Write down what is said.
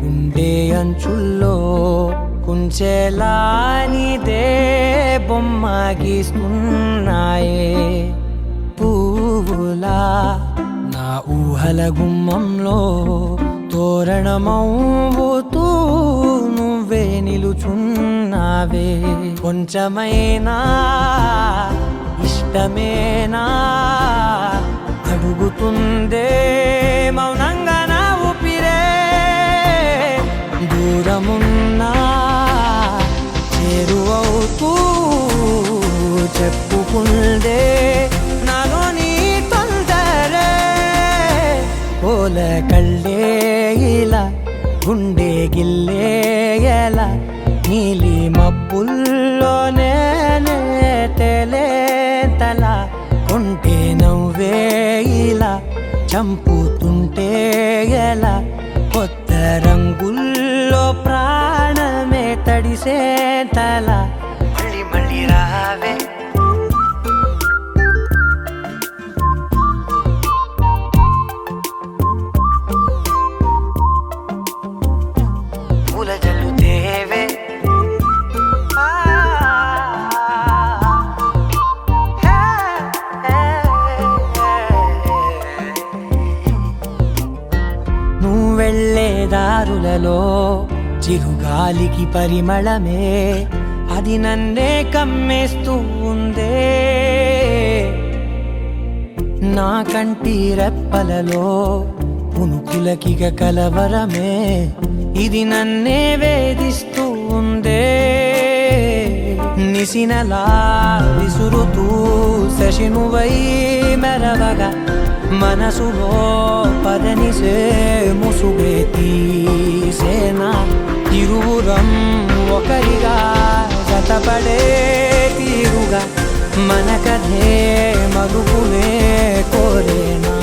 గుండె అంచుల్లో కుంచెలా నీదే బొమ్మ గీస్తున్నాయే పువ్వులా నా ఊహల గుమ్మంలో తోరణమవుతూ నువ్వే నిలుచున్నావే కొంచెమైనా ఇష్టమేనా అడుగుతుందే మౌనంగా నా ఊపిరే దూరమున్నా చేరువవుతూ చెప్పుకుందే నాలోని తొందరే ఓల కళ్ళే ఇలా గుండె గిల్లే ఎలా నీలి మబ్బుల్లోనే తేలేతల కొంటే నవ్వే ఇలా చంపుతుంటే ఎలా కొత్త రంగుల్లో ప్రాణమే తడిసే తల మళ్ళీ మళ్ళీ రావే పూల జల్లుతేవే నువ్వెళ్ళే దారులలో చిరుగాలికి పరిమళమే అది నన్నే కమ్మేస్తూ ఉందే నా కంటి రెప్పలలో పునుకులకిగ కలవరమే ఇది నన్నే వేధిస్తూ ఉందే నిసినలా విసురుతూ శశినువై మెరవగా మనసులో పదనిసే ముసుగే తీసేనా ఇరువురం ఒకరిగా జతపడే తీరుగా మన కథే మలుపులే కోరేనా